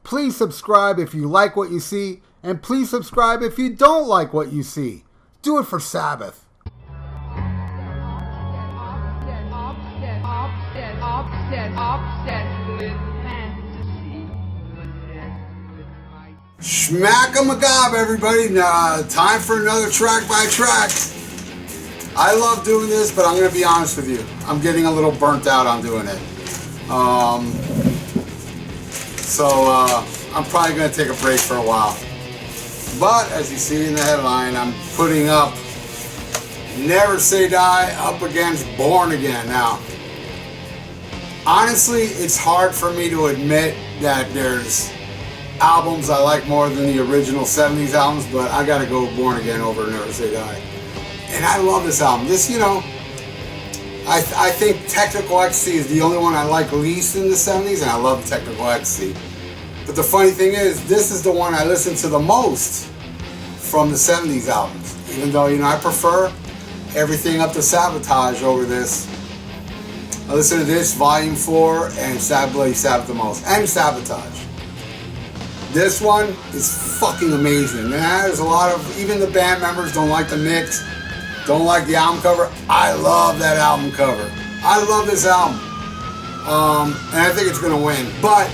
Please subscribe if you like what you see, and please subscribe if you don't like what you see. Do it for Sabbath. Schmack-a-magob, everybody. Now, time for another track by track. I love doing this, but I'm going to be honest with you. I'm getting a little burnt out on doing it. So I'm probably going to take a break for a while. But, as you see in the headline, I'm putting up Never Say Die up against Born Again. Now, honestly, it's hard for me to admit that there's albums I like more than the original 70s albums, but I gotta go Born Again over Never Say Die. And I love this album. This, you know, I think Technical Ecstasy is the only one I like least in the 70s, and I love Technical Ecstasy. But the funny thing is, this is the one I listen to the most from the 70s albums. Even though, you know, I prefer everything up to Sabotage over this. I listen to this, Volume 4, and Sabbath the most, and Sabotage. This one is fucking amazing, man. There's a lot of, even the band members don't like the mix, don't like the album cover. I love that album cover. I love this album. And I think it's gonna win. But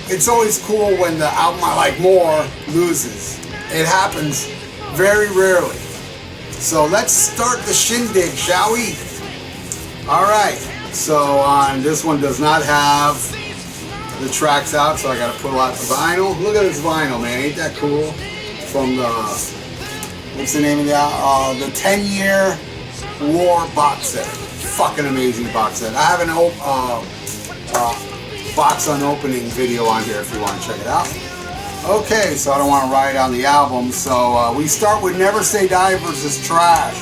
it's always cool when the album I like more loses. It happens very rarely. So let's start the shindig, shall we? Alright, so on this one does not have the tracks out, so I gotta pull out the vinyl. Look at this vinyl, man, ain't that cool? From the, what's the name of the 10-year war box set. Fucking amazing box set. I have an box unopening video on here if you want to check it out. Okay, so I don't want to write on the album, so we start with Never Say Die versus THRASH.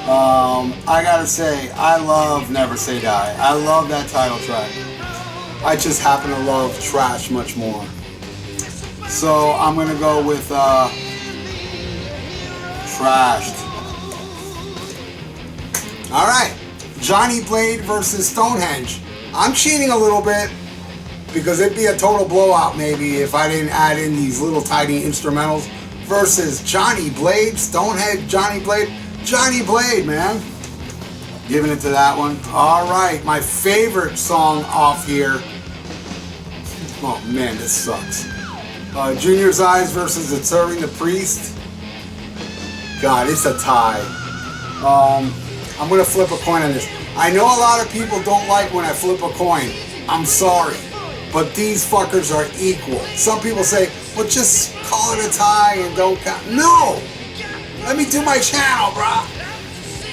I gotta say, I love Never Say Die. I love that title track. I just happen to love THRASH much more. So I'm gonna go with THRASH. Alright, Johnny Blade versus Stonehenge. I'm cheating a little bit because it'd be a total blowout maybe if I didn't add in these little tiny instrumentals versus Johnny Blade, Stonehenge, Johnny Blade, man. Giving it to that one. Alright, my favorite song off here. Oh man, this sucks. Junior's Eyes versus It's Serving the Priest. God, it's a tie. I'm going to flip a coin on this. I know a lot of people don't like when I flip a coin. I'm sorry. But these fuckers are equal. Some people say, well, just call it a tie and don't count. No! Let me do my channel, brah.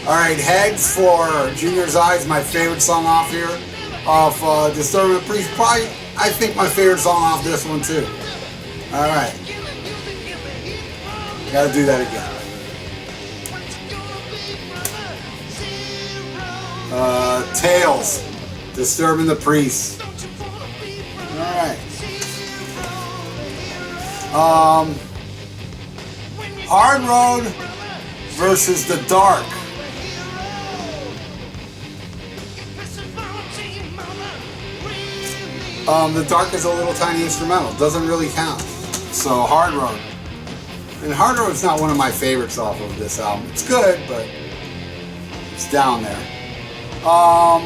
Alright, Heads for Junior's Eyes, my favorite song off here. Off Disturbing the Priest. Probably, I think my favorite song off this one too. Alright. Gotta do that again. Tails, Disturbing the Priest. Alright. Hard Road versus The Dark. The Dark is a little tiny instrumental. Doesn't really count. So Hard Road. And Hard Road's not one of my favorites off of this album. It's good, but it's down there. Alright,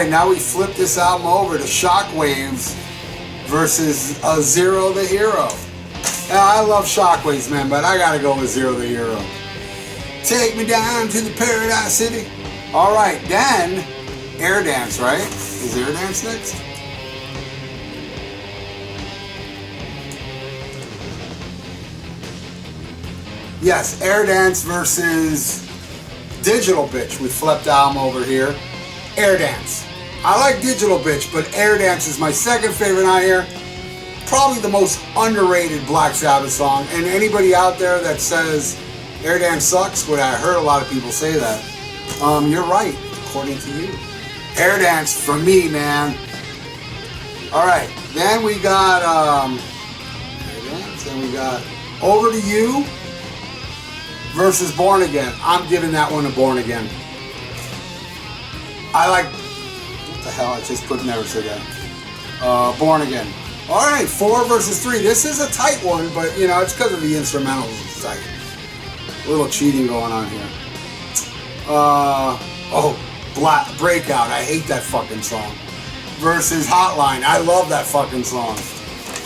now we flip this album over to Shockwaves versus Zero the Hero. Now, I love Shockwaves, man, but I gotta go with Zero the Hero. Take me down to the Paradise City. Alright, then Air Dance, right? Is Air Dance next? Yes, Air Dance versus Digital Bitch. We flipped the album over here. Air Dance. I like Digital Bitch, but Air Dance is my second favorite on here. Probably the most underrated Black Sabbath song. And anybody out there that says Air Dance sucks, well, I heard a lot of people say that. You're right, according to you. Air Dance for me, man. Alright, then we got Air Dance, and we got Over to You versus Born Again. I'm giving that one to Born Again. I like, what the hell, I just put Never Say Die. Born Again. All right, 4 versus 3. This is a tight one, but you know it's because of the instrumentals. It's tight. A little cheating going on here. Black Breakout. I hate that fucking song. Versus Hotline. I love that fucking song.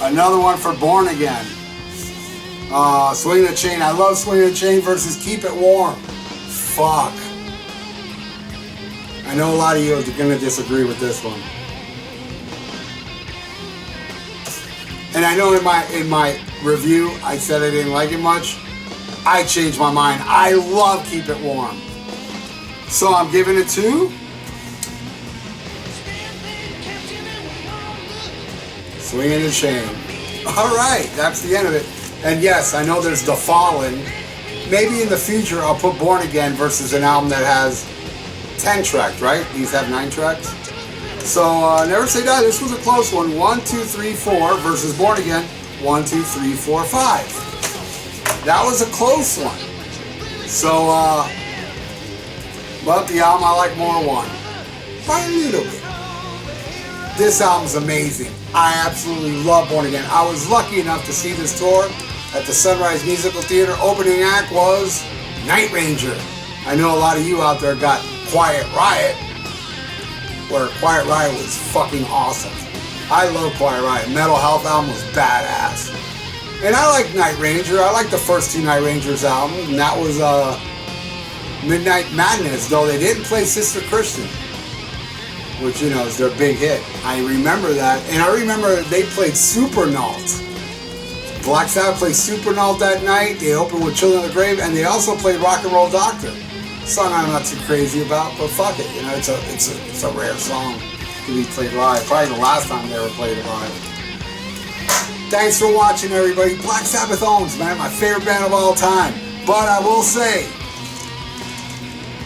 Another one for Born Again. Swing the Chain. I love Swing the Chain versus Keep It Warm. Fuck. I know a lot of you are going to disagree with this one. And I know in my review I said I didn't like it much. I changed my mind. I love Keep It Warm. So I'm giving it to Swinging the Chain. Alright, that's the end of it. And yes, I know there's The Fallen. Maybe in the future I'll put Born Again versus an album that has 10 tracks, right? These have 9 tracks. So Never Say Die, this was a close one. 1, 2, 3, 4 versus Born Again. 1, 2, 3, 4, 5. That was a close one. So, but the album I like more 1. By a little bit. This album's amazing. I absolutely love Born Again. I was lucky enough to see this tour at the Sunrise Musical Theater. Opening act was Night Ranger. I know a lot of you out there got Quiet Riot, where Quiet Riot was fucking awesome. I love Quiet Riot. Mental Health album was badass. And I like Night Ranger. I like the first 2 Night Rangers albums, and that was Midnight Madness, though they didn't play Sister Christian, which, you know, is their big hit. I remember that. And I remember they played Supernaut. Black Sabbath played Supernaut that night. They opened with Children of the Grave, and they also played Rock and Roll Doctor. Song I'm not too crazy about, but fuck it. You know, it's a rare song to be played live. Probably the last time they ever played it live. Thanks for watching, everybody. Black Sabbath owns, man, my favorite band of all time. But I will say,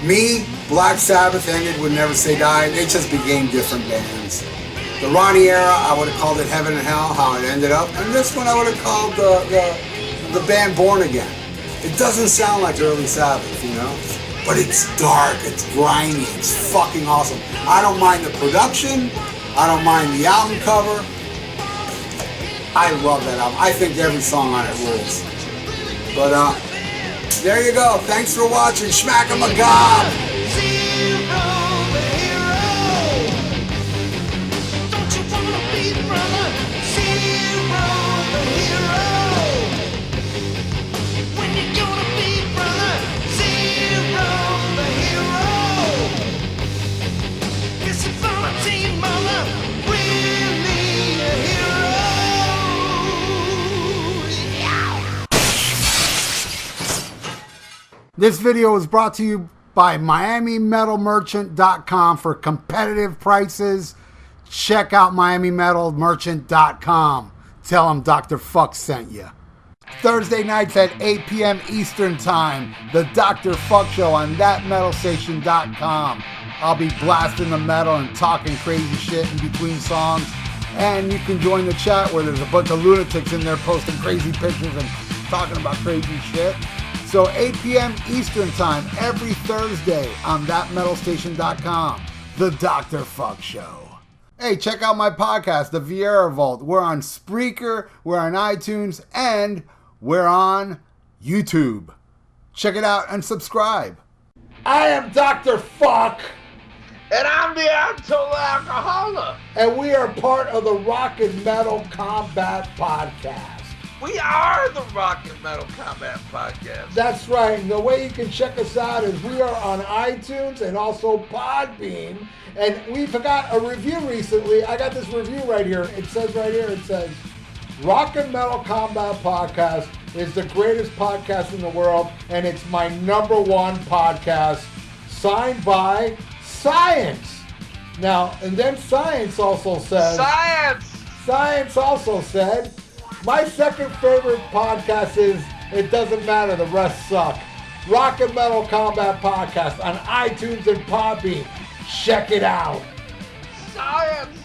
me, Black Sabbath ended with Never Say Die. They just became different bands. The Ronnie era, I would have called it Heaven and Hell, how it ended up. And this one I would have called the band Born Again. It doesn't sound like early Sabbath, you know? But it's dark, it's grimy, it's fucking awesome. I don't mind the production. I don't mind the album cover. I love that album. I think every song on it rules. But there you go. Thanks for watching. Schmack 'em a gob. This video was brought to you by MiamiMetalMerchant.com for competitive prices. Check out MiamiMetalMerchant.com. Tell them Dr. Fuck sent you. Thursday nights at 8 p.m. Eastern Time, the Dr. Fuck Show on ThatMetalStation.com. I'll be blasting the metal and talking crazy shit in between songs. And you can join the chat where there's a bunch of lunatics in there posting crazy pictures and talking about crazy shit. So 8 p.m. Eastern Time every Thursday on ThatMetalStation.com. The Dr. Fuck Show. Hey, check out my podcast, The Vieira Vault. We're on Spreaker, we're on iTunes, and we're on YouTube. Check it out and subscribe. I am Dr. Fuck. And I'm the Total Alcoholic. And we are part of the Rock and Metal Combat Podcast. We are the Rock and Metal Combat Podcast. That's right. And the way you can check us out is we are on iTunes and also Podbean. And we got a review recently. I got this review right here. It says right here, it says, Rock and Metal Combat Podcast is the greatest podcast in the world, and it's my #1 podcast, signed by Science. Now, and then Science also says... Science also said... My second favorite podcast is It Doesn't Matter, the rest suck. Rock and Metal Combat Podcast on iTunes and Podbean. Check it out. Science!